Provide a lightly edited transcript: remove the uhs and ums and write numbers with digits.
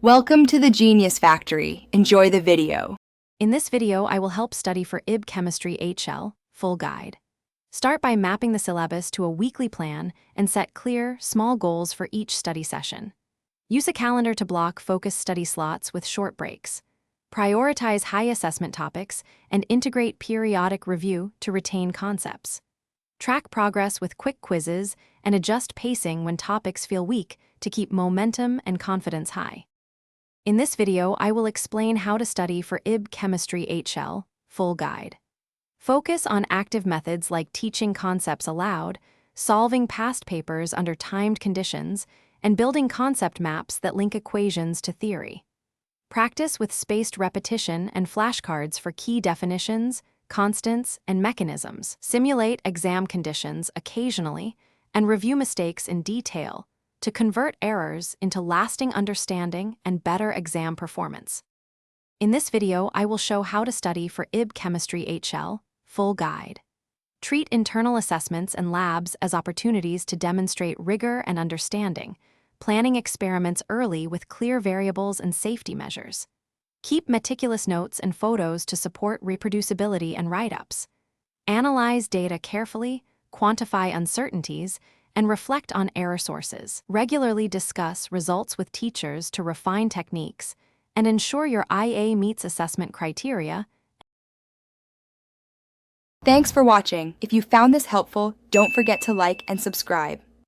Welcome to the Genius Factory. Enjoy the video. In this video, I will help study for IB Chemistry HL, full guide. Start by mapping the syllabus to a weekly plan and set clear, small goals for each study session. Use a calendar to block focused study slots with short breaks. Prioritize high assessment topics and integrate periodic review to retain concepts. Track progress with quick quizzes and adjust pacing when topics feel weak to keep momentum and confidence high. In this video, I will explain how to study for IB Chemistry HL, full guide. Focus on active methods like teaching concepts aloud, solving past papers under timed conditions, and building concept maps that link equations to theory. Practice with spaced repetition and flashcards for key definitions, constants, and mechanisms. Simulate exam conditions occasionally and review mistakes in detail to convert errors into lasting understanding and better exam performance. In this video, I will show how to study for IB Chemistry HL, full guide. Treat internal assessments and labs as opportunities to demonstrate rigor and understanding, planning experiments early with clear variables and safety measures. Keep meticulous notes and photos to support reproducibility and write-ups. Analyze data carefully, quantify uncertainties, and reflect on error sources. Regularly discuss results with teachers to refine techniques and ensure your IA meets assessment criteria. Thanks for watching. If you found this helpful, don't forget to like and subscribe.